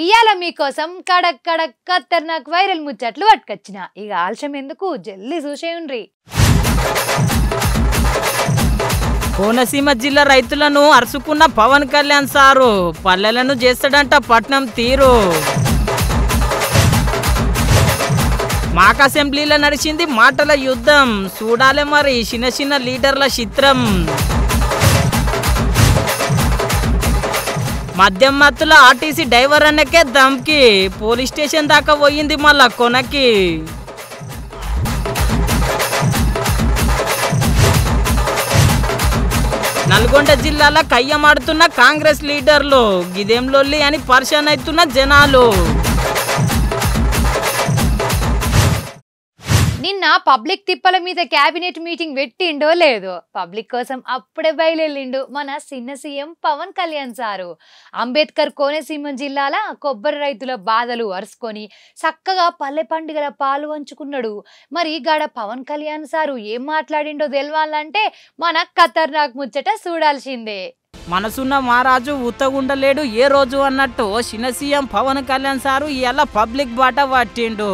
ఇయాల మీకోసం కడక్ కడక్ ఖతర్నాక్ వైరల్ ముచ్చట్లు పట్టుకొచ్చిన. ఇక ఆలస్యం ఎందుకు, జల్దీ చూసేయండి. కోనసీమ జిల్లా రైతులను అరుసుకున్న పవన్ కళ్యాణ్ సారు పల్లెలను చేస్తాడంట పట్నం తీరు. మాక్ అసెంబ్లీలో నడిచింది మాటల యుద్ధం, చూడాలే మరి చిన్న చిన్న లీడర్ల చిత్రం. మద్యం మత్తులో ఆర్టీసీ డ్రైవర్ అన్నకే దమ్కి, పోలీస్ స్టేషన్ దాకా పోయింది మళ్ళా కొనకి. నల్గొండ జిల్లాలో కయ్యమాడుతున్న కాంగ్రెస్ లీడర్లు, గిదేం లొల్లి అని పర్షాన్ అవుతున్న జనాలు. నిన్న పబ్లిక్ తిప్పల మీద క్యాబినెట్ మీటింగ్ పెట్టిండో లేదో, పబ్లిక్ కోసం అప్పుడే బయలుదేరిండు మన చిన్న సీఎం పవన్ కళ్యాణ్ సారు. అంబేద్కర్ కోనసీమ జిల్లాల కొబ్బరి రైతుల బాధలు అరుసుకొని చక్కగా పల్లె పండుగల పాలు పంచుకున్నాడు. మరి గాడ పవన్ కళ్యాణ్ సారు ఏం మాట్లాడిండో తెలవాలంటే మన ఖతర్నాక్ ముచ్చట చూడాల్సిందే. మనసున్న మహారాజు ఉత్తగుండలేడు ఏ రోజు అన్నట్టు చిన్న సీఎం పవన్ కళ్యాణ్ సారు ఇలా పబ్లిక్ బాట పట్టిండు.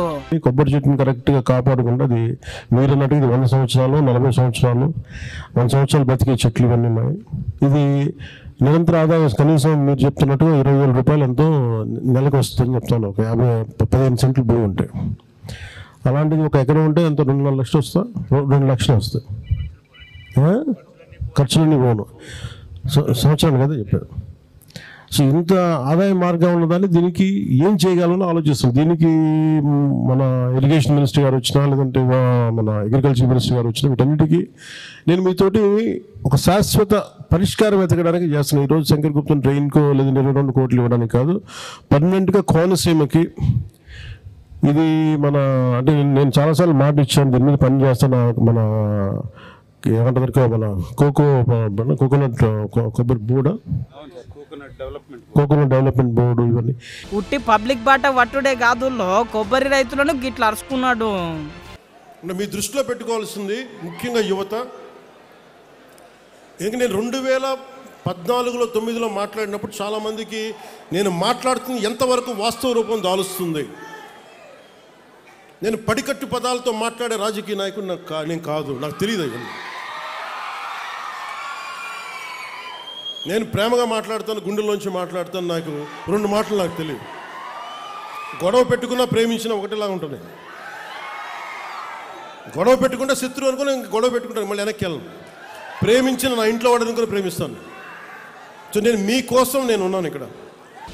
కొబ్బరి చెట్టుని కరెక్ట్గా కాపాడుకుంటే అది మీరు అన్నట్టు ఇది 100 సంవత్సరాలు 40 సంవత్సరాలు 100 సంవత్సరాలు బతికే చెట్లు ఇవన్నీ ఉన్నాయి. ఇది నిరంతర ఆదాయం కనీసం మీరు చెప్తున్నట్టుగా 20,000 రూపాయలు ఎంతో నెలకు వస్తుందని చెప్తాను. ఒక 15 సెంట్లు భూమి ఉంటాయి. అలాంటిది ఒక ఎకరం ఉంటే ఎంతో 2,4 లక్షలు వస్తా, 2 లక్షలు వస్తాయి. ఖర్చులన్నీ పోను సంవత్సరాలు కదా చెప్పారు. సో ఇంత ఆదాయ మార్గం ఉన్నదాన్ని దీనికి ఏం చేయగలమో ఆలోచిస్తాం. దీనికి మన ఇరిగేషన్ మినిస్టర్ గారు వచ్చినా, లేదంటే మన అగ్రికల్చర్ మినిస్టర్ గారు వచ్చినా, వీటన్నిటికీ నేను మీతోటి ఒక శాశ్వత పరిష్కారం వెతకడానికి చేస్తున్నాను. ఈరోజు శంకర్ గుప్తన్ ట్రైన్కో లేదంటే 22 కోట్లు ఇవ్వడానికి కాదు, పర్మనెంట్గా కోనసీమకి ఇది మన అంటే నేను చాలాసార్లు మాట ఇచ్చాను, దీని మీద పని చేస్తాను. మన ఏమంటారు మన కోకోనట్ కొబ్బరి బోర్డు, కోకోనట్ డెవలప్మెంట్ బోర్డు, ఇవన్నీ ఉట్టి పబ్లిక్ బాట వట్టుడే కాదు, కొబ్బరి రైతులను గిట్ల అరుచుకున్నాడు. మీ దృష్టిలో పెట్టుకోవాల్సింది ముఖ్యంగా యువత. ఎందుకంటే నేను 2014లో 9లో మాట్లాడినప్పుడు చాలామందికి నేను మాట్లాడుతుంది ఎంతవరకు వాస్తవ రూపం దాలుస్తుంది. నేను పడికట్టు పదాలతో మాట్లాడే రాజకీయ నాయకుడు నేను కాదు, నాకు తెలియదు. అయ్యింది నేను ప్రేమగా మాట్లాడతాను, గుండెల్లోంచి మాట్లాడతాను. నాకు 2 మాటలు నాకు తెలియదు. గొడవ పెట్టుకున్నా ప్రేమించిన ఒకటిలాగా ఉంటుంది. గొడవ పెట్టుకుంటే శత్రువు అనుకుని గొడవ పెట్టుకుంటాను, మళ్ళీ వెనక్కి వెళ్ళను. ప్రేమించిన నా ఇంట్లో వాడిని కూడా ప్రేమిస్తాను. సో నేను మీకోసం నేను ఉన్నాను ఇక్కడ.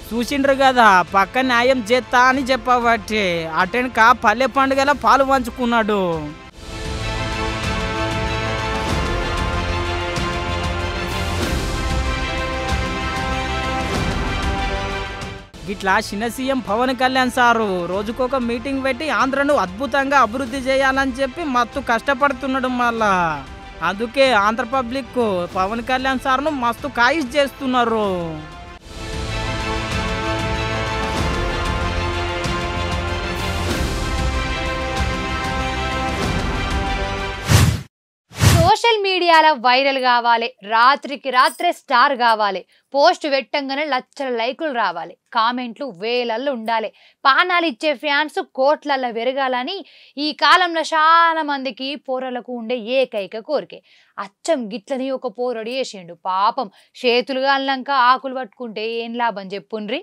చూసిండ్రు కదా పక్క న్యాయం చేస్తా అని చెప్పబట్టి అటెన్క పల్లె పండుగల పాలు పంచుకున్నాడు. ఇట్లా చిన్న సీఎం పవన్ కళ్యాణ్ సారు రోజుకొక మీటింగ్ పెట్టి ఆంధ్రను అద్భుతంగా అభివృద్ధి చేయాలని చెప్పి మస్తు కష్టపడుతున్నాడు. మళ్ళా అందుకే ఆంధ్ర పబ్లిక్ పవన్ కళ్యాణ్ సార్ను మస్తు కాయిస్ చేస్తున్నారు. సోషల్ మీడియాలో వైరల్ కావాలి, రాత్రికి రాత్రే స్టార్ కావాలి, పోస్ట్ పెట్టంగానే లక్షల లైకులు రావాలి, కామెంట్లు వేలల్లో ఉండాలి, పానాలు ఇచ్చే ఫ్యాన్స్ కోట్లల్లో పెరగాలని ఈ కాలంలో చాలా మందికి పోరలకు ఉండే ఏకైక కోరికే. అచ్చం గిట్లని ఒక పోరడు చేసిండు. పాపం చేతులుగా అల్లంక ఆకులు పట్టుకుంటే ఏం లాభం చెప్పుండ్రి.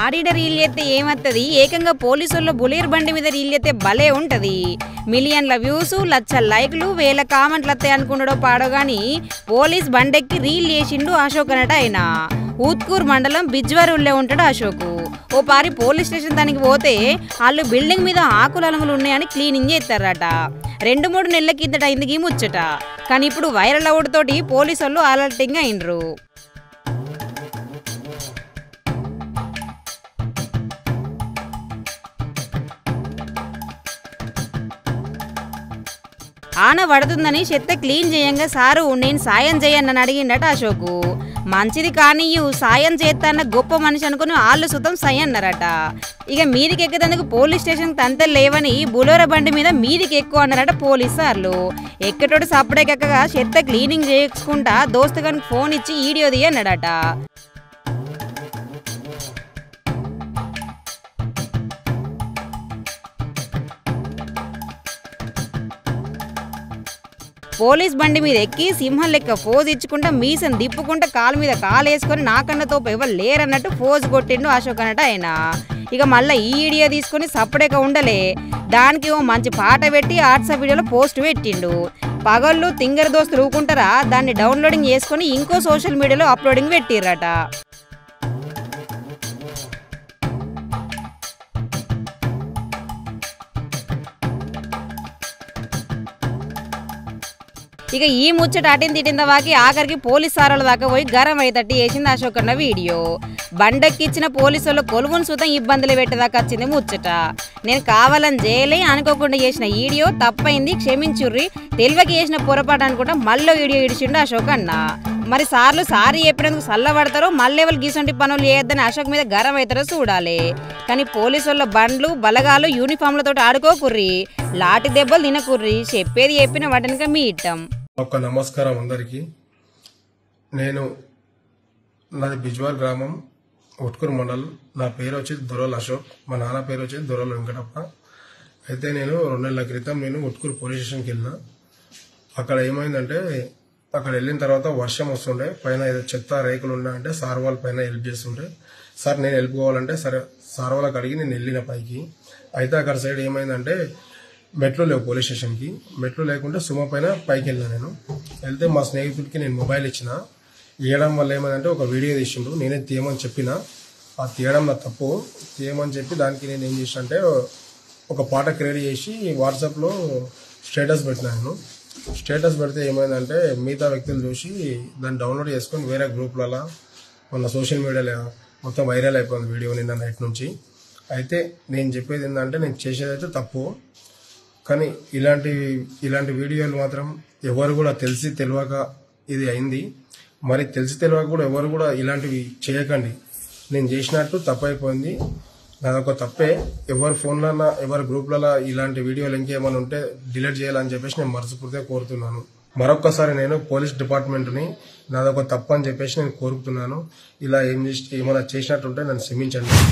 ఆడిడ రీల్ చేస్తే ఏమత్తది, ఏకంగా పోలీసుల్లో బులేర్ బండి మీద రీల్ చేస్తే భలే ఉంటది. మిలియన్ల వ్యూస్, లక్షల లైక్లు, వేల కామెంట్లు వస్తాయి అనుకున్నాడో పాడో గాని పోలీస్ బండెక్కి రీల్ చేసిండు అశోక్ అనట. ఆయన ఊత్కూర్ మండలం బిజ్వరూళ్ళే ఉంటాడు అశోక్. ఓ పారి పోలీస్ స్టేషన్ దానికి పోతే వాళ్ళు బిల్డింగ్ మీద ఆకులు అలుములు ఉన్నాయని క్లీనింగ్ చేస్తారట. 2-3 నెలల కిందట అయింది ముచ్చట. కానీ ఇప్పుడు వైరల్ అవుడుతోటి పోలీసు వాళ్ళు అలర్టింగ్ అయినరు. ఆన పడుతుందని చెత్త క్లీన్ చేయంగా సారు నేను సాయం చేయనని అడిగిండట అశోకు. మంచిది కానీ సాయం చేస్తాన్న గొప్ప మనిషి అనుకుని వాళ్ళు సుతం సై అన్నారట. ఇక మీదికి ఎక్కేందుకు పోలీస్ స్టేషన్ తంతలు లేవని బులోరా బండి మీద మీదికి ఎక్కువ అన్నారట పోలీసు సార్లు. ఎక్కటోటి సప్పుడెక్కగా చెత్త క్లీనింగ్ చేసుకుంటా దోస్తుగానికి ఫోన్ ఇచ్చి వీడియో తీయ అన్నాడట. పోలీస్ బండి మీద ఎక్కి సింహం లెక్క ఫోజ్ ఇచ్చుకుంటా మీసం దిప్పుకుంటా కాలు మీద కాలు వేసుకొని నాకన్నతో ఎవరు లేరన్నట్టు ఫోజ్ కొట్టిండు అశోక్ అన్నట్టు ఆయన. ఇక మళ్ళీ ఈ వీడియో తీసుకొని సపరేట్గా ఉండలే, దానికి ఓ మంచి పాట పెట్టి వాట్సాప్ వీడియోలో పోస్ట్ పెట్టిండు. పగళ్ళు తింగర దోస్తులు ఊకుంటారా, దాన్ని డౌన్లోడింగ్ చేసుకొని ఇంకో సోషల్ మీడియాలో అప్లోడింగ్ పెట్టిర్రట. ఇక ఈ ముచ్చట అటింది తిట్టింద వాకి ఆఖరికి పోలీస్ సారాల దాకా పోయి గరం అయ్యేటట్టు వేసింది అశోక్ అన్న వీడియో. బండెక్కిచ్చిన పోలీసు వాళ్ళు కొలువును సుతం ఇబ్బందులు పెట్టేదాకా వచ్చింది ముచ్చట. నేను కావాలని చేయలే, అనుకోకుండా చేసిన వీడియో తప్పైంది, క్షమించుర్రి, తెలివకి చేసిన పొరపాటు అనుకుంటా మళ్ళీ వీడియో ఇడిచిండు అశోక్ అన్న. మరి సార్లు సారీ చెప్పినందుకు సల్లబడతారో మళ్ళీ ఎవరు గీసంటి పనులు చేయొద్దని అశోక్ మీద గరం అవుతారో చూడాలి. కానీ పోలీసు వాళ్ళ బండ్లు బలగాలు యూనిఫామ్లతో ఆడుకోకుర్రి, లాటి దెబ్బలు తినకుర్రి, చెప్పేది చెప్పిన వాటినిక మీ ఇట్టం. ఒక నమస్కారం అందరికీ. నాది బిజ్వాల్ గ్రామం, ఉట్కూరు మండల్. నా పేరు వచ్చేసి దొరల్ అశోక్, మా నాన్న పేరు వచ్చేసి దొరల్ వెంకటప్ప. అయితే నేను 2 నెలల క్రితం ఉట్కూరు పోలీస్ స్టేషన్కి వెళ్ళిన. అక్కడ ఏమైందంటే, అక్కడ వెళ్ళిన తర్వాత వర్షం వస్తుండే, పైన ఏదో చెత్త రేకులు ఉన్నాయంటే సార్ వాళ్ళ పైన హెల్ప్ చేస్తుండే. సార్ నేను హెల్ప్ కావాలంటే సరే సార్ వాళ్ళకి అడిగి నేను వెళ్ళిన పైకి. అయితే అక్కడ సైడ్ ఏమైందంటే మెట్లు లేవు పోలీస్ స్టేషన్కి. మెట్లు లేకుంటే సుమ పైన పైకి వెళ్ళినా. నేను వెళ్తే మా స్నేహితుడికి నేను మొబైల్ ఇచ్చిన. ఇవ్వడం వల్ల ఏమైందంటే ఒక వీడియో తీసిండు, నేనే తీయమని చెప్పిన. ఆ తీయడం నా తప్పు, తీయమని చెప్పి దానికి నేను ఏం చేసిన అంటే ఒక పాట క్రియేట్ చేసి వాట్సాప్లో స్టేటస్ పెట్టినా. నేను స్టేటస్ పెడితే ఏమైందంటే మిగతా వ్యక్తులు చూసి దాన్ని డౌన్లోడ్ చేసుకొని వేరే గ్రూప్లలో మన సోషల్ మీడియాలో మొత్తం వైరల్ అయిపోయింది వీడియో నిన్న నైట్ నుంచి. అయితే నేను చెప్పేది ఏంటంటే, నేను చేసేదైతే తప్పు, కానీ ఇలాంటి వీడియోలు మాత్రం ఎవరు కూడా తెలిసి తెలియక ఇది అయింది. మరి తెలిసి తెలియక కూడా ఎవరు కూడా ఇలాంటివి చేయకండి. నేను చేసినట్టు తప్పు అయిపోయింది, నాదొక తప్పే. ఎవరి ఫోన్లన్నా ఎవరి గ్రూప్లలో ఇలాంటి వీడియోలు ఇంకేమైనా ఉంటే డిలీట్ చేయాలని చెప్పేసి నేను మనస్ఫూర్తిగా కోరుతున్నాను. మరొక్కసారి నేను పోలీస్ డిపార్ట్మెంట్ని నాదొక తప్పు అని చెప్పేసి నేను కోరుతున్నాను. ఇలా ఏమైనా చేసినట్టుంటే నన్ను క్షమించండి.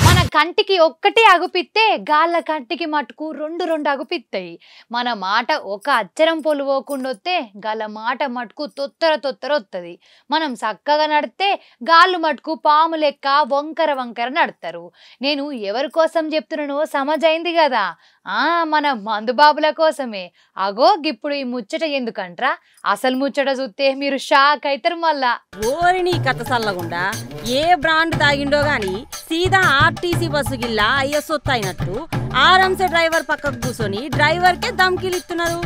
మన కంటికి ఒక్కటే అగుపిస్తే గాళ్ళ కంటికి మటుకు 2 అగుపిస్తాయి. మన మాట ఒక అచ్చరం పొలువకుండా వస్తే గాళ్ళ మాట మటుకు తొత్తర వస్తుంది. మనం చక్కగా నడితే గాళ్ళు మటుకు పాము లెక్క వంకర నడతారు. నేను ఎవరి కోసం చెప్తున్నానో సమజైంది కదా, మన మందుబాబుల కోసమే. అగో ఇప్పుడు ఈ ముచ్చట ఎందుకంట్రా, అసలు ముచ్చట చూస్తే మీరు షాక్ అవుతారు. మళ్ళా ఓరి నీ కథ సల్లగుండా ఏ బ్రాండ్ తాగిండో గాని సీదా ఆర్టీసీ బస్సు గిల్లా అయ్యసొత్తు అయినట్టు ఆరాంసే డ్రైవర్ పక్కకు కూర్చొని డ్రైవర్కే ధమ్కీలు ఇస్తున్నారు.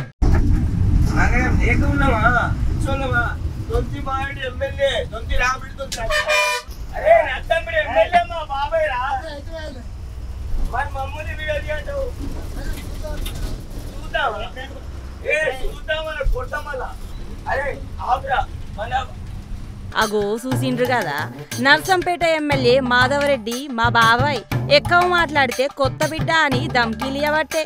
అగో చూసిండ్రు కదా, నర్సంపేట ఎమ్మెల్యే మాధవరెడ్డి మా బాబాయ్ ఎక్కువ మాట్లాడితే కొత్త బిడ్డ అని ధమ్కీలు ఇవ్వబట్టే.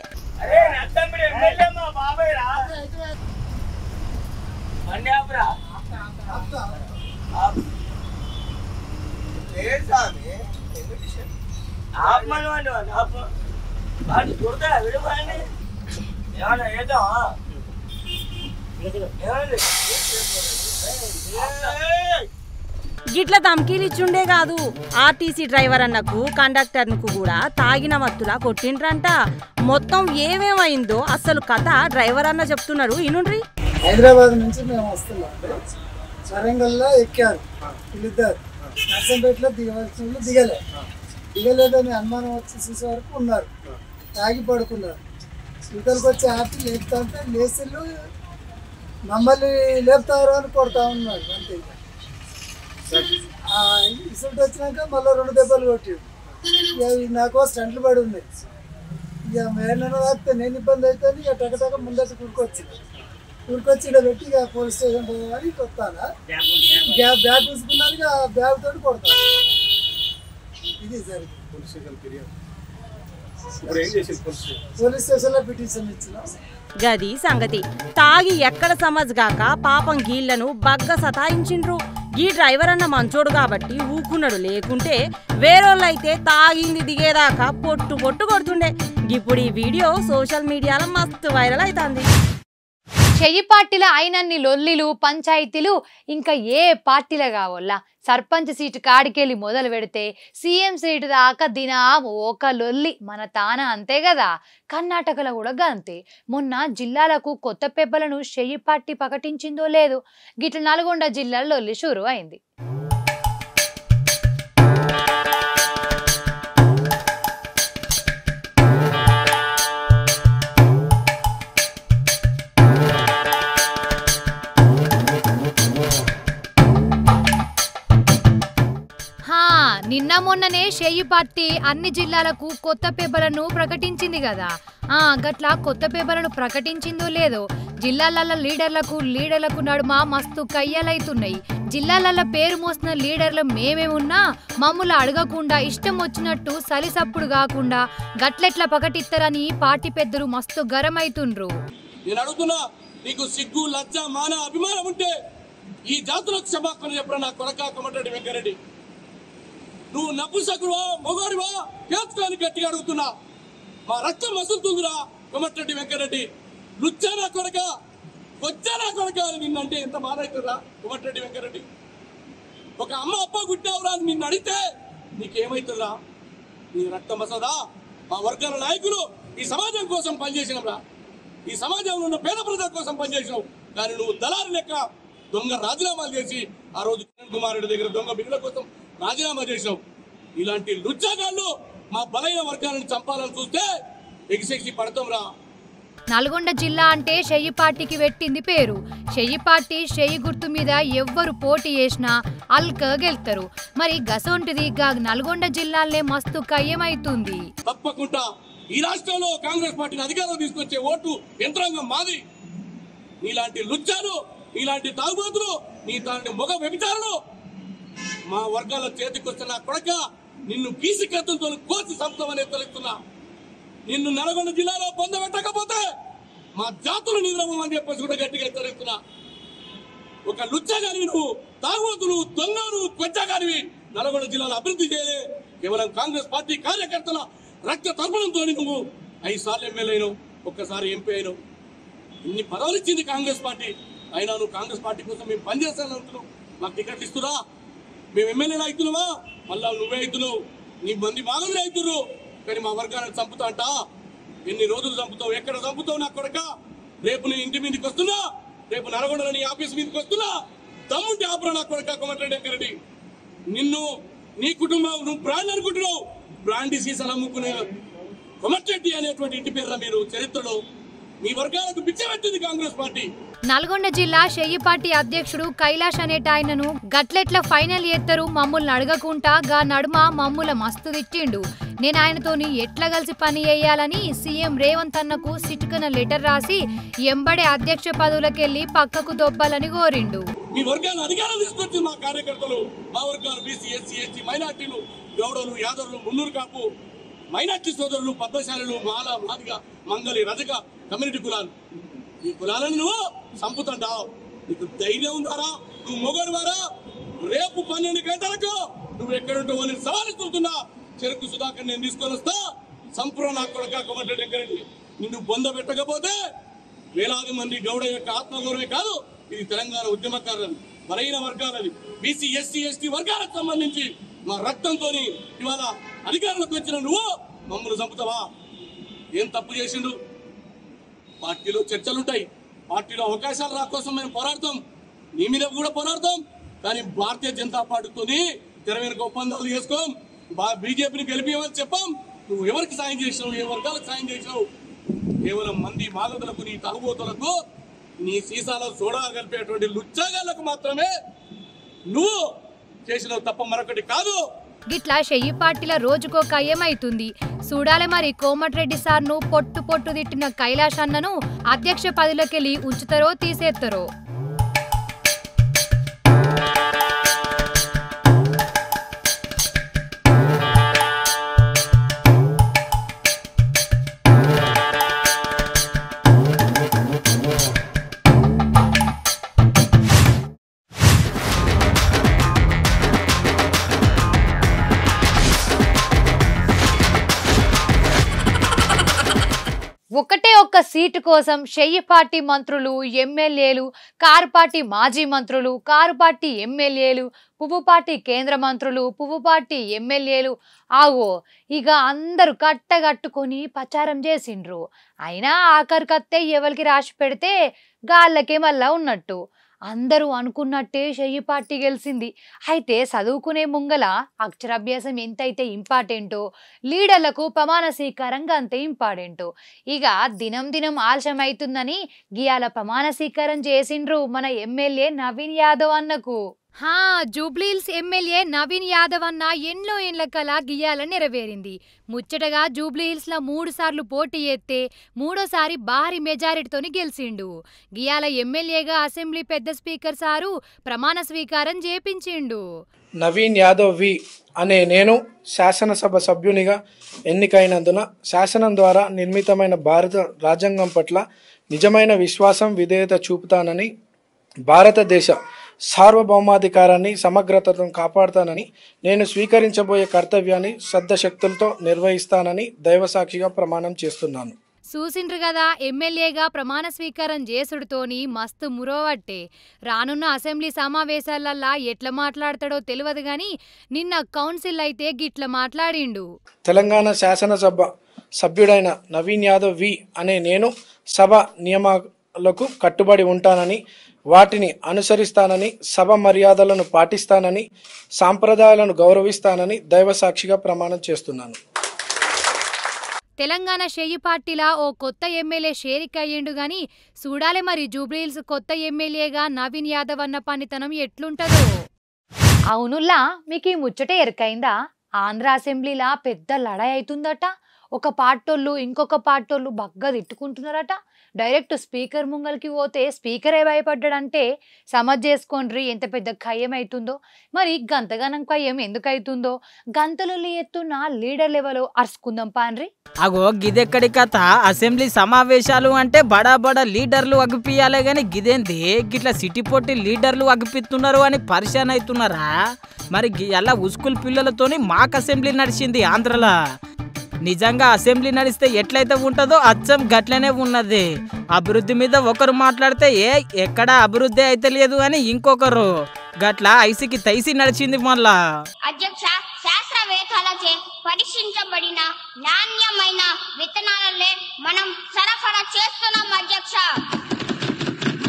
గిట్ల ధమ్కీలు ఇచ్చుండే కాదు, ఆర్టీసీ డ్రైవర్ అన్నకు కండక్టర్కు కూడా తాగిన మత్తులా కొట్టిండ్రంట. మొత్తం ఏమేమైందో అసలు కథ డ్రైవర్ అన్న చెప్తున్నారు, ఇనుండ్రి. హైదరాబాద్ నుంచి మేము వస్తున్నాం, వరంగల్లో ఎక్కారు వీళ్ళిద్దరు. నర్సంపేటలో దిగవలసిన దిగలేదని అనుమానం వచ్చి చూసే వరకు ఉన్నారు, తాగి పడుకున్నారు. ఇతరులకు వచ్చి ఆర్టీ లేపుతా ఉంటే లేసిళ్ళు మమ్మల్ని లేపుతారు అని కొడతా ఉన్నారు. అంతే ఇసుంటి వచ్చినాక మళ్ళీ 2 దెబ్బలు కొట్టాడు. ఇక నాకు స్టంట్లు పడి ఉన్నాయి. ఇక మేడన తాకితే నేను ఇబ్బంది అవుతాను. ఇక టకటక ముందటి కుడుకొచ్చింది. ఊరికొచ్చి ఇక్కడ పెట్టి ఇక పోలీస్ స్టేషన్ పోవాలని ఇటు వస్తానా బ్యాగ్ చూసుకున్నాను ఇక బ్యాగ్ తోటి కొడతాను. ఇది జరిగింది. పోలీస్ స్టేషన్లో పిటిషన్ ఇచ్చిన గది సంగతి. తాగి ఎక్కడ సమజ్గాక పాపం గీళ్లను బగ్గ సతాయించిండ్రు. ఈ డ్రైవర్ అన్న మంచోడు కాబట్టి ఊకున్నాడు, లేకుంటే వేరోళ్ళైతే తాగింది దిగేదాకా పొట్టు పొట్టు కొడుతుండే. ఇప్పుడు ఈ వీడియో సోషల్ మీడియాలో మస్తు వైరల్ అవుతుంది. చెయ్యి పార్టీల అయినన్ని లొల్లిలు పంచాయతీలు ఇంకా ఏ పార్టీలో కావాలా? సర్పంచ్ సీటు కాడికెళ్ళి మొదలు పెడితే సీఎం సీటు దాకా దినం ఒక లొల్లి మన తాన, అంతే కదా. కర్ణాటకలో కూడా గంతే. మొన్న జిల్లాలకు కొత్త పెబ్బలను చెయ్యి పార్టీ ప్రకటించిందో లేదు, గిట్ల నల్గొండ జిల్లాలో లొల్లి షురు అయింది. నిన్న మొన్ననే చెయ్యి పార్టీ అన్ని జిల్లాలకు కొత్త పేపర్లను ప్రకటించింది కదా. గట్లా కొత్త పేపర్లను ప్రకటించిందో లేదో జిల్లాల లీడర్లకు నడుమ మస్తు కయ్యలైతున్నాయి. జిల్లాల పేరు మోసిన లీడర్లు మేమేమున్నా మమ్ముల అడగకుండా ఇష్టం వచ్చినట్టు సలిసప్పుడు కాకుండా గట్లెట్లా ప్రకటిస్తారని పార్టీ పెద్దలు మస్తు గరమైతుండ్రు. నేను అడుగుతున్నా, నీకు సిగ్గు లజ్జ మాన అభిమానం ఉంటే ఈ జాతులకు క్షమాపణ చెప్పరా నా కొడక కోమటిరెడ్డి వెంకరెడ్డి. నువ్వు నపుసకుడువా మొగాడివా కేసుకొని గట్టిగా అడుగుతున్నా. మా రక్తం మసులుతుందిరా కోమటిరెడ్డి వెంకరెడ్డి. లుచ్చానా కొడక వచ్చానా కొడక నిన్నంటే ఎంత మారైతురా కోమటిరెడ్డి వెంకరెడ్డి. ఒక అమ్మ అప్ప గుట్టావురా నిన్ను అడిగితే నీకేమైతుందిరా? నీ రక్తం మసదా. మా వర్గాల నాయకులు ఈ సమాజం కోసం పనిచేసినరా, ఈ సమాజంలో ఉన్న పేద ప్రజల కోసం పనిచేసినావు. కానీ నువ్వు దళారు లెక్క దొంగ రాజీనామాలు చేసి ఆ రోజు కిరణ్ కుమార్ రెడ్డి దగ్గర దొంగ బిల్లుల కోసం రాజీనామా చేసినావు. ఇలాంటి లుచ్చాగాళ్ళు మా బలైన వర్గాలను చంపాలని చూస్తే ఎగిసెక్సి పడతాం రా. నల్గొండ జిల్లా అంటే చెయ్యి పార్టీకి పెట్టింది పేరు. చెయ్యి పార్టీ చెయ్యి గుర్తు మీద ఎవ్వరు పోటీ చేసినా అల్క గెలుతారు. మరి గసొంటిది నల్గొండ జిల్లాలే మస్తు కయ్యమైతుంది. తప్పకుండా ఈ రాష్ట్రంలో కాంగ్రెస్ పార్టీని అధికారంలో తీసుకొచ్చే ఓటు యంత్రాంగం మాది. నీలాంటి లుచ్చాలు, నీలాంటి తాగుబోతులు, నీలాంటి మొగ వ్యభిచారులు మా వర్గాల చేతికి వస్తున్న కొడక నిన్ను గీసి కత్తులతో కోసి సంపమని తెలుస్తున్నా. నిన్ను నల్గొండ జిల్లాలో పొందబెట్టకపోతే మా జాతులు నిద్రమని చెప్పేసి కూడా గట్టిగా హెచ్చరిస్తున్నా. ఒక లుచ్చగాని నువ్వు, తాగుబోతులు, దొంగలు, కొచ్చగానివి నల్గొండ జిల్లాలో అభివృద్ధి చేయలే. కేవలం కాంగ్రెస్ పార్టీ కార్యకర్తల రక్త తర్పణంతో నువ్వు 5 సార్లు ఎమ్మెల్యే అయినావు, ఒక్కసారి ఎంపీ అయినావు. ఇన్ని పదవులు ఇచ్చింది కాంగ్రెస్ పార్టీ. అయినా నువ్వు కాంగ్రెస్ పార్టీ కోసం మేము పనిచేస్తాను అంటున్నావు. మాకు టికెట్ ఇస్తురా? మేము ఎమ్మెల్యేలు అవుతున్నావా? మళ్ళా నువ్వే అవుతున్నావు, నీ మంది బాగుంది అవుతున్నారు. కానీ మా వర్గాన్ని చంపుతా అంట. ఎన్ని రోజులు చంపుతావు, ఎక్కడ చంపుతావు నా కొడక? రేపు నీ ఇంటి మీదకి వస్తున్నా, రేపు నల్గొండలో నీ ఆఫీస్ మీదకి వస్తున్నా. దమ్ముంటే ఆపరా నా కొడక కోమటిరెడ్డి వెంకరెడ్డి. నిన్ను, నీ కుటుంబం, నువ్వు బ్రాండ్ అనుకుంటున్నావు. బ్రాండ్ సీసాలు అమ్ముకునే కోమటిరెడ్డి అనేటువంటి ఇంటి పేరు మీరు చరిత్రలో మీ వర్గాలకు పిచ్చబెట్టింది కాంగ్రెస్ పార్టీ. నల్గొండ జిల్లా చెయ్యి పార్టీ అధ్యక్షుడు కైలాష్ అనేటాయనను గట్లెట్ల ఫైనల్ ఎత్తరు మమ్ముల్ని అడగకుండా నడుమ మమ్ముల మస్తు తిట్టిండు. నేను ఆయనతోని ఎట్లా కలిసి పని చేయాలని సీఎం రేవంత్ అన్నకు సిటుకన లెటర్ రాసి ఎంబడే అధ్యక్ష పదవులకెళ్లి పక్కకు దొబ్బాలని కోరిండు. మీ వర్గాన్ని అధికారం తీసుకొచ్చి మా కార్యకర్తలు, మా వర్గాలు బీసీ, ఎస్సీ, ఎస్టీ, మైనార్టీలు, గౌడలు, యాదవులు, మున్నూరు కాపు, మైనార్టీ సోదరులు, పద్మశాలులు, మాల, మాదిగ, మంగళి, రజక కమ్యూనిటీ కులాలు. ఈ కులాలను నువ్వు చంపుతుంటావు. నీకు ధైర్యం ఉందారా? నువ్వు మొగడువారా? రేపు 12 గంటలకు నువ్వు ఎక్కడుంటావు అని సవాలిస్తున్నా. చెరుకు సుధాకర్ నేను తీసుకొని వస్తా. సంపూర్ణ నా కొడక కోమటిరెడ్డి వెంకరెడ్డి. నిన్ను బొందబెట్టకపోతే వేలాది మంది గౌడ యొక్క ఆత్మగౌరవమే కాదు, ఇది తెలంగాణ ఉద్యమకారులు, బలహీన వర్గాలని, బీసీ, ఎస్సీ, ఎస్టీ వర్గాలకు సంబంధించి మా రక్తంతో ఇవాళ అధికారంలోకి వచ్చిన నువ్వు మమ్మల్ని చంపుతావా? ఏం తప్పు చేసిండు? పార్టీలో చర్చలుంటాయి, పార్టీలో అవకాశాలు రా కోసం మేము పోరాడతాం, నీ మీద కూడా పోరాడతాం. కానీ భారతీయ జనతా పార్టీతోని తెర వెనుక ఒప్పందాలు చేసుకోం, బీజేపీని గెలిపియమని చెప్పాం. నువ్వు ఎవరికి సాయం చేసినావు, ఏ వర్గాలకు సాయం చేసినావు? కేవలం మంది మాగదులకు, నీ తాగుబోతులకు, నీ సీసాలో సోడా కలిపేటువంటి లుచ్చగాళ్లకు మాత్రమే నువ్వు చేసినావు తప్ప మరొకటి కాదు. గిట్లా చెయ్యి పార్టీల రోజుకో కయ్యమైతుంది. చూడాలి మరి కోమటిరెడ్డి సార్ను పొట్టు పొట్టు తిట్టిన కైలాష్ అన్నను అధ్యక్ష పదవిలోకెళ్ళి ఉంచుతారో తీసేస్తారో. ఒకటే ఒక్క సీటు కోసం షెయ్యి పార్టీ మంత్రులు, ఎమ్మెల్యేలు, కారు పార్టీ మాజీ మంత్రులు, కారు పార్టీ ఎమ్మెల్యేలు, పువ్వు పార్టీ కేంద్ర మంత్రులు, పువ్వు పార్టీ ఎమ్మెల్యేలు ఆగో ఇక అందరూ కట్టగట్టుకొని ప్రచారం చేసిండ్రు. అయినా ఆఖరికత్తే ఎవరికి రాసి పెడితే గాళ్ళకే మళ్ళా ఉన్నట్టు. అందరూ అనుకున్నట్టే షెయ్యి పార్టీ గెలిచింది. అయితే చదువుకునే ముంగల అక్షరాభ్యాసం ఎంతైతే ఇంపార్టెంటో లీడర్లకు ప్రమాణ స్వీకారంగా అంతే ఇంపార్టెంటో. ఇక దినం దినం ఆలస్యం అవుతుందని గియాల ప్రమాణ స్వీకారం చేసిండ్రు మన ఎమ్మెల్యే నవీన్ యాదవ్ అన్నకు. జూబ్లీహిల్స్ ఎమ్మెల్యే నవీన్ యాదవ్ అన్న ఎన్నో ఏళ్ల కల గియాల నెరవేరింది. ముచ్చటగా జూబ్లీహిల్స్ లా 3 సార్లు పోటీ చేస్తే 3ఓసారి భారీ మెజారిటీతోని గెలిచిండు. గియాల ఎమ్మెల్యేగా అసెంబ్లీ పెద్ద స్పీకర్ సారు ప్రమాణ స్వీకారం చేపించిండు. నవీన్ యాదవ్ వి అనే నేను శాసనసభ సభ్యునిగా ఎన్నికైనందున శాసనం ద్వారా నిర్మితమైన భారత రాజ్యాంగం పట్ల నిజమైన విశ్వాసం, విధేయత చూపుతానని, భారతదేశ సార్వభౌమాధికారాన్ని, సమగ్రతను కాపాడుతానని, నేను స్వీకరించబోయే కర్తవ్యాన్ని శ్రద్ధశక్తులతో నిర్వహిస్తానని దైవసాక్షిగా ప్రమాణం చేస్తున్నాను. చూసిండ్రు కదా ఎమ్మెల్యేగా ప్రమాణ స్వీకారం చేసుడుతోని మస్తు మురోవట్టే. రానున్న అసెంబ్లీ సమావేశాలల్లా ఎట్లా మాట్లాడతాడో తెలియదు గాని నిన్న కౌన్సిల్ అయితే గిట్ల మాట్లాడిండు. తెలంగాణ శాసనసభ సభ్యుడైన నవీన్ యాదవ్ వి అనే నేను సభ నియమాలకు కట్టుబడి ఉంటానని, వాటిని అనుసరిస్తానని, సభ మర్యాదలను పాటిస్తానని, సాంప్రదాయాలను గౌరవిస్తానని దైవసాక్షిగా ప్రమాణం చేస్తున్నాను. తెలంగాణ షెయ్యి పార్టీలా ఓ కొత్త ఎమ్మెల్యే షేరిక్ అయ్యిండు గాని చూడాలి మరి జూబ్లీహిల్స్ కొత్త ఎమ్మెల్యేగా నవీన్ యాదవ్ అన్న పనితనం ఎట్లుంటదో. అవునుల్లా మీకు ఈ ముచ్చటే ఎరకైందా? ఆంధ్ర అసెంబ్లీలా పెద్ద లడాయి అవుతుందట. ఒక పార్టోళ్ళు ఇంకొక పార్టోళ్ళు బగ్గా తిట్టుకుంటున్నారట. డైరెక్ట్ స్పీకర్ ముంగల్కి పోతే స్పీకరే భయపడ్డాడంటే సమజ్ చేసుకోండ్రి ఎంత పెద్ద ఖయ్యం అవుతుందో. మరి గంతగనం ఖయ్యం ఎందుకు అవుతుందో గంతలు ఎత్తున్న లీడర్ లెవెల్ అరుచుకుందాం పాన్రి. అగో గిదెక్కడి కథ? అసెంబ్లీ సమావేశాలు అంటే బడా బడా లీడర్లు అగిపియాలే గాని గిదేంది గిట్లా సిటీ పొట్టి లీడర్లు అగిపిస్తున్నారు అని పరిశాన్ అవుతున్నారా? మరి అలా ఉస్కూల్ పిల్లలతోని మాక్ అసెంబ్లీ నడిచింది ఆంధ్రలా. నిజంగా అసెంబ్లీ నడిస్తే ఎట్లయితే ఉంటుందో అచ్చం గట్లనే ఉన్నది. అభివృద్ధి మీద ఒకరు మాట్లాడితే ఎక్కడ అభివృద్ధి అయితే లేదు అని ఇంకొకరు గట్ల ఐసికి తైసి నడిచింది. మళ్ళా అధ్యక్ష, శాస్త్రవేత్తలచే పరీక్షించబడిన నాణ్యమైన విత్తనాలనే మనం సరఫరా చేస్తున్నాం అధ్యక్ష.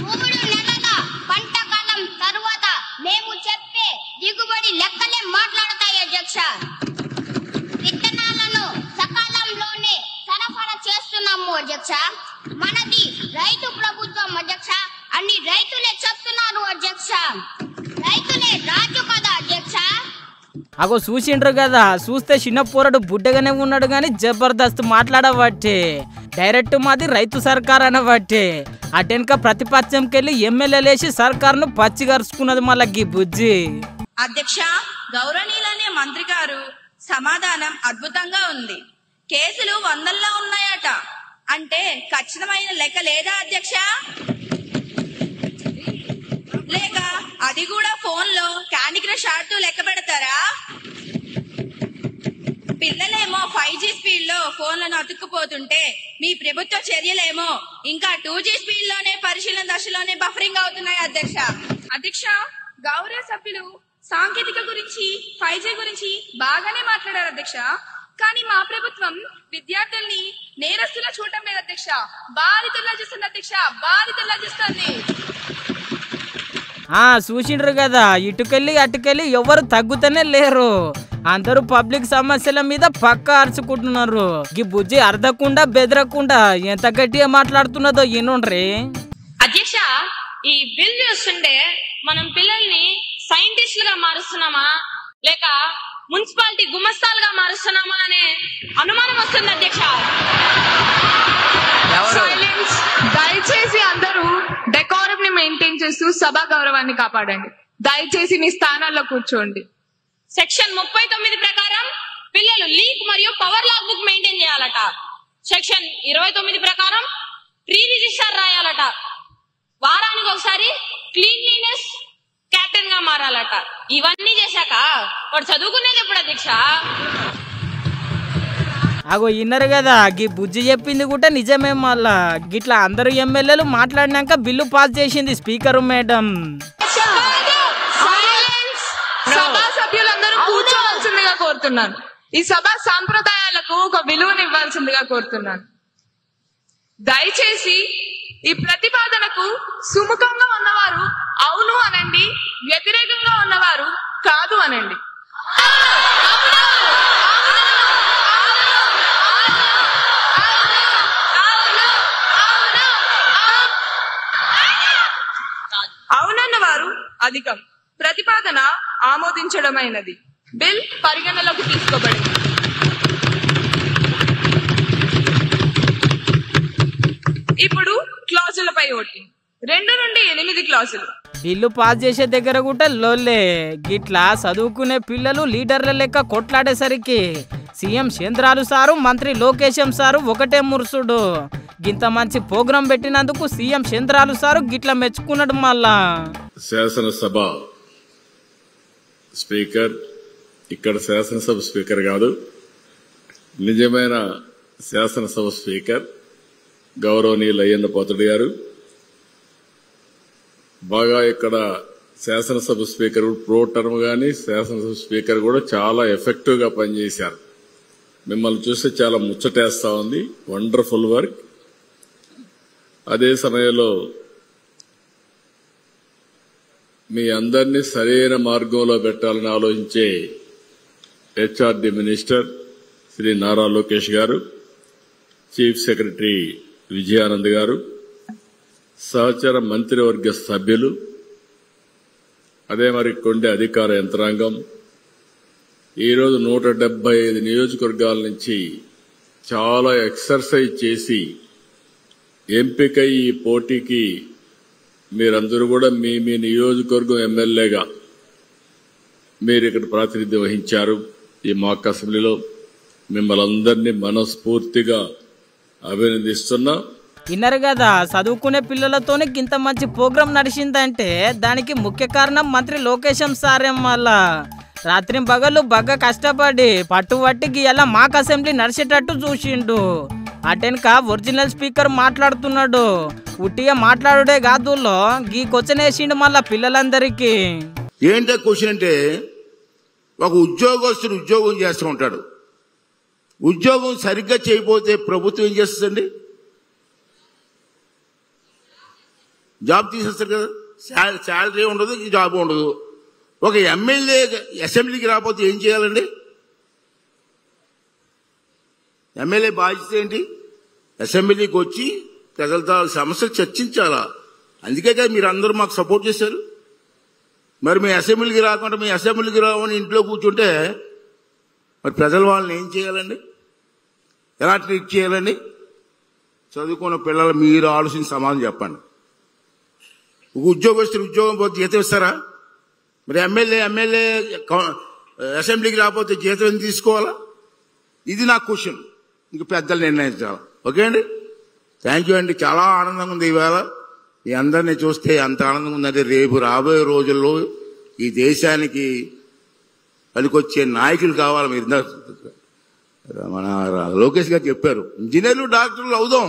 3 నెలల పంట కాలం తరువాత మేము చెప్పే దిగుబడి లెక్కలే మాట్లాడతాయి అధ్యక్ష. విత్తనాలను సకాలంలోనే సరఫరా చేస్తున్నాము అధ్యక్ష. మనది రైతు ప్రభుత్వం అధ్యక్ష. అన్ని రైతులే చెప్తున్నారు అధ్యక్ష. రైతులే రాజు కదా అధ్యక్ష. అగో చూసిండ్రు కదా, చూస్తే చిన్న పోరడు బుడ్డగానే ఉన్నాడు గాని జబర్దస్త్ మాట్లాడబట్టే. డైరెక్ట్ మాది రైతు సర్కార్ అనబట్టే అటెనక ప్రతిపక్షంకెళ్ళి ఎమ్మెల్యేలేసి సర్కార్ను పచ్చిగరుచుకున్నది మళ్ళా గీ బుజ్జి. అధ్యక్ష, గౌరవనీయులనే మంత్రి గారు సమాధానం అద్భుతంగా ఉంది. కేసులు 100ల్లో ఉన్నాయట అంటే ఖచ్చితమైన లెక్క లేదా అధ్యక్ష? లేక అది కూడా ఫోన్ లో క్యాండీ క్రష్ ఆడుతూ లెక్క పెడతారా? పిల్లలేమో 5G స్పీడ్ లో ఫోన్లను అతుక్కుపోతుంటే మీ ప్రభుత్వ చర్యలేమో ఇంకా 2G స్పీడ్ లోనే పరిశీలన దశలోనే బఫరింగ్ అవుతున్నాయి అధ్యక్ష. అధ్యక్ష, గౌరవ సభ్యులు సాంకేతిక గురించి 5G గురించి బాగానే మాట్లాడారు అధ్యక్ష. కానీ మా ప్రభుత్వం విద్యార్థుల్ని నేరస్తులా చూడటం లేదు అధ్యక్ష, బాధితుల్లా చూస్తుంది అధ్యక్ష, బాధితుల్లా చూస్తుంది. చూసిండ్రు కదా, ఇటుకెళ్ళి అటుకెళ్ళి ఎవరు తగ్గుతూనే లేరు. అందరూ పబ్లిక్ సమస్యల మీద పక్క అరుచుకుంటున్నారు. ఈ బుజ్జి అర్ధకుండా బెదరకుండా ఎంత గట్టిగా మాట్లాడుతున్నదో ఈనుండ్రి. అధ్యక్ష, ఈ బిల్ చూస్తుంటే మనం పిల్లల్ని సైంటిస్టులుగా మారుస్తున్నామా లేక మున్సిపాలిటీ గుమస్తాలుగా మారుస్తున్నామా అనే అనుమానం వస్తుంది అధ్యక్ష. దయచేసి అందరూ డెకోరం ని మెయింటైన్ చేస్తూ సభా గౌరవాన్ని కాపాడండి. దయచేసి మీ స్థానాల్లో కూర్చోండి. సెక్షన్ 39 ప్రకారం పిల్లలు లీక్ మరియు పవర్ లాగ్ బుక్ మెయింటైన్ చేయాలట. సెక్షన్ 29 ప్రకారం ప్రీ రిజిస్టర్ రాయాలట. వారానికి ఒకసారి క్లీన్లీనెస్ కెప్టెన్ గా మారాలట. ఇవన్నీ చేశాక వాడు చదువుకునేది ఎప్పుడు అధ్యక్ష? అగో ఇన్నరు కదా, గీ బుజ్జి చెప్పింది కూడా నిజమే. మళ్ళా గిట్లా అందరు ఎమ్మెల్యేలు మాట్లాడినాక బిల్లు పాస్ చేసింది స్పీకర్ మేడం. సభా సభ్యులందరూ కూర్చోవలసిందిగా కోరుతున్నాను. ఈ సభా సాంప్రదాయాలకు ఒక విలువను ఇవ్వాల్సిందిగా కోరుతున్నాను. దయచేసి ఈ ప్రతిపాదనకు సుముఖంగా ఉన్నవారు అవును అనండి, వ్యతిరేకంగా ఉన్నవారు కాదు అనండి. అవునన్న వారు అధికం. ప్రతిపాదన ఆమోదించడమైనది. బిల్ పరిగణలోకి తీసుకోబడింది. ఇప్పుడు క్లాజులపై ఓటింగ్. 2 నుండి 8 క్లాజులు. బిల్లు పాస్ చేసే దగ్గర కూడా లోలే. గిట్లా చదువుకునే పిల్లలు లీడర్ల లెక్క కొట్లాడేసరికి సీఎం చంద్రాలు సారు, మంత్రి లోకేశం సారు ఒకటే మురుసుడు. గింత మంచి ప్రోగ్రాం పెట్టినందుకు సీఎం చంద్రాలు సారు గిట్లా మెచ్చుకున్నాడు. మళ్ళా శాసనసభ స్పీకర్ ఇక్కడ శాసనసభ స్పీకర్ కాదు, నిజమైన శాసనసభ స్పీకర్ గౌరవనీయులు అయ్యన్న పాత్రుడు గారు. బాగా ఇక్కడ శాసనసభ స్పీకర్ ప్రో టర్మ్ గాని శాసనసభ స్పీకర్ కూడా చాలా ఎఫెక్టివ్ గా పనిచేశారు. మిమ్మల్ని చూస్తే చాలా ముచ్చటేస్తా ఉంది. Wonderful work. అదే సమయంలో మీ అందరినీ సరైన మార్గంలో పెట్టాలని ఆలోచించే హెచ్ఆర్డి మినిస్టర్ శ్రీ నారా లోకేష్ గారు, చీఫ్ సెక్రటరీ విజయానంద్ గారు, సహచర మంత్రివర్గ సభ్యులు, అదే మరి కొండే అధికార యంత్రాంగం, ఈరోజు 175 నియోజకవర్గాల నుంచి చాలా ఎక్సర్సైజ్ చేసి ఎంపికై ఈ పోటీకి మీరందరూ కూడా మీ మీ నియోజకవర్గం ఎమ్మెల్యేగా మీరు ఇక్కడ ప్రాతినిధ్యం వహించారు. ఈ మాక్ అసెంబ్లీలో మిమ్మల్ని అందరినీ మనస్ఫూర్తిగా అభినందిస్తున్నా. విన్నారు కదా, చదువుకునే పిల్లలతోనే ఇంత మంచి ప్రోగ్రాం నడిచిందంటే దానికి ముఖ్య కారణం మంత్రి లోకేశం సారే. మళ్ళా రాత్రి పగలు బాగా కష్టపడి పట్టుబట్టి ఎలా మాక్ అసెంబ్లీ నడిచేటట్టు చూసిండు. అటెనక ఒరిజినల్ స్పీకర్ మాట్లాడుతున్నాడు. ఉట్టిగా మాట్లాడుడే కాదు, గీ క్వశ్చన్ వేసిండు మళ్ళా పిల్లలందరికీ. ఏంటో క్వశ్చన్ అంటే, ఒక ఉద్యోగస్తుడు ఉద్యోగం చేస్తూ ఉంటాడు. ఉద్యోగం సరిగ్గా చేయకపోతే ప్రభుత్వం ఏం చేస్తుందండి? జాబ్ తీసేస్తారు కదా. శాలరీ ఉండదు, జాబ్ ఉండదు. ఒక ఎమ్మెల్యే అసెంబ్లీకి రాకపోతే ఏం చేయాలండి? ఎమ్మెల్యే బాధ్యత ఏంటి? అసెంబ్లీకి వచ్చి ప్రజలతో సమస్యలు చర్చించాలా. అందుకే కదా మీరు అందరూ మాకు సపోర్ట్ చేశారు. మరి మీ అసెంబ్లీకి రాకుండా మీ అసెంబ్లీకి రావని ఇంట్లో కూర్చుంటే మరి ప్రజల వాళ్ళని ఏం చేయాలండి? ఎలా ట్రీట్ చేయాలండి? చదువుకున్న పిల్లలు మీరు ఆలోచించి సమాధానం చెప్పండి. ఒక ఉద్యోగస్తులు ఉద్యోగం పోతే జీతం ఇస్తారా? మరి ఎమ్మెల్యే అసెంబ్లీకి రాకపోతే జీతం ఎందుకు తీసుకోవాలా? ఇది నా క్వశ్చన్. ఇంక పెద్దలు నిర్ణయించాలి. ఓకే అండి, థ్యాంక్ యూ అండి. చాలా ఆనందంగా ఉంది ఈవేళ. మీ అందరినీ చూస్తే అంత ఆనందంగా ఉందంటే రేపు రాబోయే రోజుల్లో ఈ దేశానికి పనికొచ్చే నాయకులు కావాలి. మీరు మన లోకేష్ గారు చెప్పారు, ఇంజనీర్లు డాక్టర్లు అవుదాం,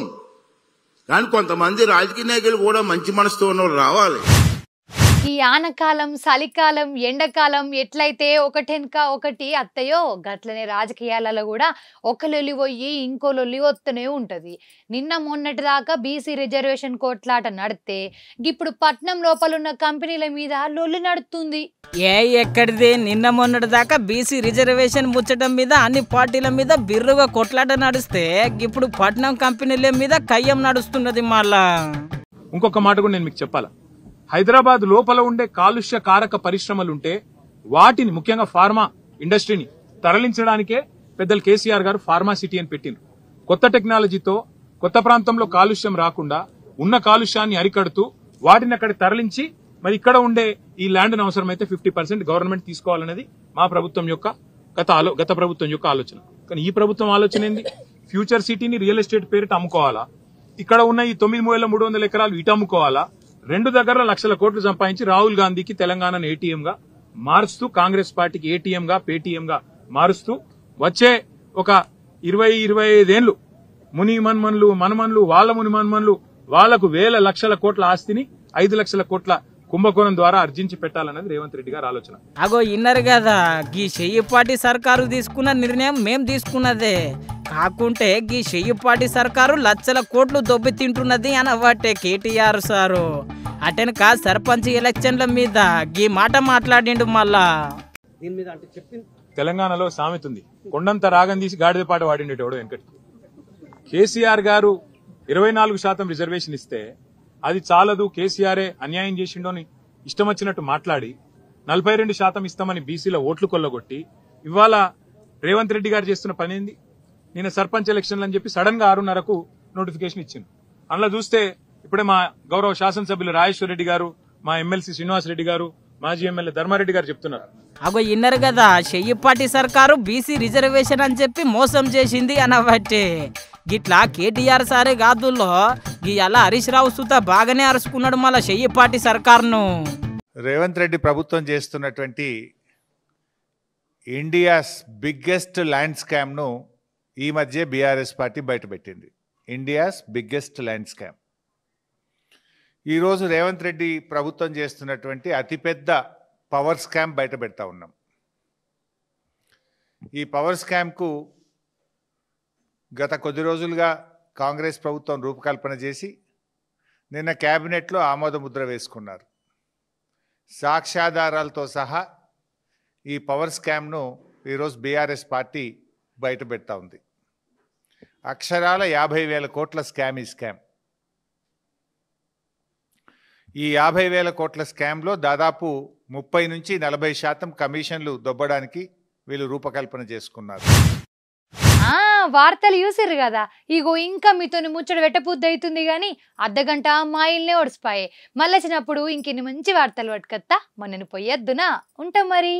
కానీ కొంతమంది రాజకీయ నాయకులు కూడా మంచి మనసుతో ఉన్న రావాలి. ఈ ఆనకాలం, చలికాలం, ఎండాకాలం ఎట్లయితే ఒకటెనక ఒకటి అత్తయో గట్లనే రాజకీయాలలో కూడా ఒక లొల్లి పోయి ఇంకో లొల్లి వస్తూనే ఉంటది. నిన్న మొన్నటి దాకా బీసీ రిజర్వేషన్ కోట్లాట నడితే ఇప్పుడు పట్నం లోపలున్న కంపెనీల మీద లొల్లి నడుస్తుంది. ఎక్కడిది? నిన్న మొన్నటి దాకా బీసీ రిజర్వేషన్ ముచ్చటం మీద అన్ని పార్టీల మీద బిర్రుగా కొట్లాట నడిస్తే ఇప్పుడు పట్నం కంపెనీల మీద కయ్యం నడుస్తున్నది. మళ్ళా ఇంకొక మాట కూడా నేను మీకు చెప్పాలా, హైదరాబాద్ లోపల ఉండే కాలుష్య కారక పరిశ్రమలుంటే వాటిని ముఖ్యంగా ఫార్మా ఇండస్ట్రీని తరలించడానికే పెద్దలు కేసీఆర్ గారు ఫార్మా సిటీ అని పెట్టిండ్రు. కొత్త టెక్నాలజీతో కొత్త ప్రాంతంలో కాలుష్యం రాకుండా ఉన్న కాలుష్యాన్ని అరికడుతూ వాటిని అక్కడ తరలించి మరి ఇక్కడ ఉండే ఈ ల్యాండ్ అవసరమైతే 50% గవర్నమెంట్ తీసుకోవాలనేది మా ప్రభుత్వం యొక్క గత ప్రభుత్వం యొక్క ఆలోచన. కానీ ఈ ప్రభుత్వం ఆలోచన ఏంది? ఫ్యూచర్ సిటీని రియల్ ఎస్టేట్ పేరిట అమ్ముకోవాలా, ఇక్కడ ఉన్న ఈ 9,300 ఎకరాలు ఇటు అమ్ముకోవాలా, 2 దగ్గర లక్షల కోట్లు సంపాదించి రాహుల్ గాంధీకి తెలంగాణను ఏటీఎం గా మారుస్తూ, కాంగ్రెస్ పార్టీకి ఏటీఎం గా పేటీఎం గా మారుస్తూ వచ్చే ఒక 20-25 ఏళ్లు ముని మన్మన్లు మనమన్లు వాళ్ళ ముని మన్మన్లు వాళ్లకు వేల లక్షల కోట్ల ఆస్తిని 5 లక్షల కోట్ల కుంభకోణం ద్వారా అర్జించి పెట్టాలన్నది రేవంత్ రెడ్డి గారి ఆలోచన. అగో ఇన్నరు కదా, గీ చెయ్యిపాటి సర్కారు తీసుకున్న నిర్ణయం మేం తీసుకున్నదే. కాకుంటే గీ చెయ్యిపాటి సర్కారు లక్షల కోట్లు దొబ్బి తింటున్నది అనబట్టే కేటీఆర్ సారు అటెనక సర్పంచ్ ఎలక్షన్ల మీద గీ మాట మాట్లాడిండు. మళ్ళా తెలంగాణలో సామెత ఉంది, కొండంత రాగం తీసి గాడిద పాట వాడిండేటోడు వెంకటి. కేసీఆర్ గారు 24% రిజర్వేషన్ ఇస్తే అది చాలదు, కేసీఆరే అన్యాయం చేసిండో అని ఇష్టం వచ్చినట్టు మాట్లాడి 42% ఇస్తామని బీసీల ఓట్లు కొల్లగొట్టి ఇవాళ రేవంత్ రెడ్డి గారు చేస్తున్న పని ఏంది? నిన్న సర్పంచ్ ఎలక్షన్లు అని చెప్పి సడన్ గా 6:30కు నోటిఫికేషన్ ఇచ్చింది. అందులో చూస్తే ఇప్పుడే మా గౌరవ శాసనసభ్యులు రాజేశ్వర్ రెడ్డి గారు, మా ఎమ్మెల్సీ శ్రీనివాస్ రెడ్డి గారు, మాజీ ఎమ్మెల్యే ధర్మారెడ్డి గారు చెప్తున్నారు. అగో ఇన్నరు కదా, చెయ్యిపాటి సర్కారు బీసీ రిజర్వేషన్ అని చెప్పి మోసం చేసింది అనబట్టే గిట్లా కేటీఆర్ సారే కాదుల్లో గీ అలా హరీష్ రావు సుత బాగానే అరుచుకున్నాడు మళ్ళా చెయ్యిపాటి సర్కార్ను. రేవంత్ రెడ్డి ప్రభుత్వం చేస్తున్నటువంటి ఇండియాస్ బిగ్గెస్ట్ ల్యాండ్ స్కామ్ను ఈ మధ్య బీఆర్ఎస్ పార్టీ బయటపెట్టింది. India's biggest land scam. ఈరోజు రేవంత్ రెడ్డి ప్రభుత్వం చేస్తున్నటువంటి అతిపెద్ద పవర్ స్కామ్ బయట పెడతా ఉన్నాం. ఈ పవర్ స్కామ్కు గత కొద్ది రోజులుగా కాంగ్రెస్ ప్రభుత్వం రూపకల్పన చేసి నిన్న క్యాబినెట్లో ఆమోద ముద్ర వేసుకున్నారు. సాక్ష్యాధారాలతో సహా ఈ పవర్ స్కామ్ను ఈరోజు బీఆర్ఎస్ పార్టీ బయట పెడతా ఉంది. అక్షరాల 50,000 కోట్ల స్కామ్ ఈ స్కామ్. ఈ 50,000 కోట్ల స్కామ్లో దాదాపు 30-40% కమిషన్లు దొబ్బడానికి వీళ్ళు రూపకల్పన చేసుకున్నారు. వార్తలు చూసిర్రు కదా, ఇగో ఇంకా మీతోని ముచ్చట పెట్టబుద్ధి అవుతుంది కానీ అర్ధగంట మాయిల్నే ఒడిసిపోయాయి. మళ్ళీ వచ్చినప్పుడు ఇంకెన్ని మంచి వార్తలు పట్టుకత్తా, మొన్న పోయొద్దునా. ఉంటాం మరి.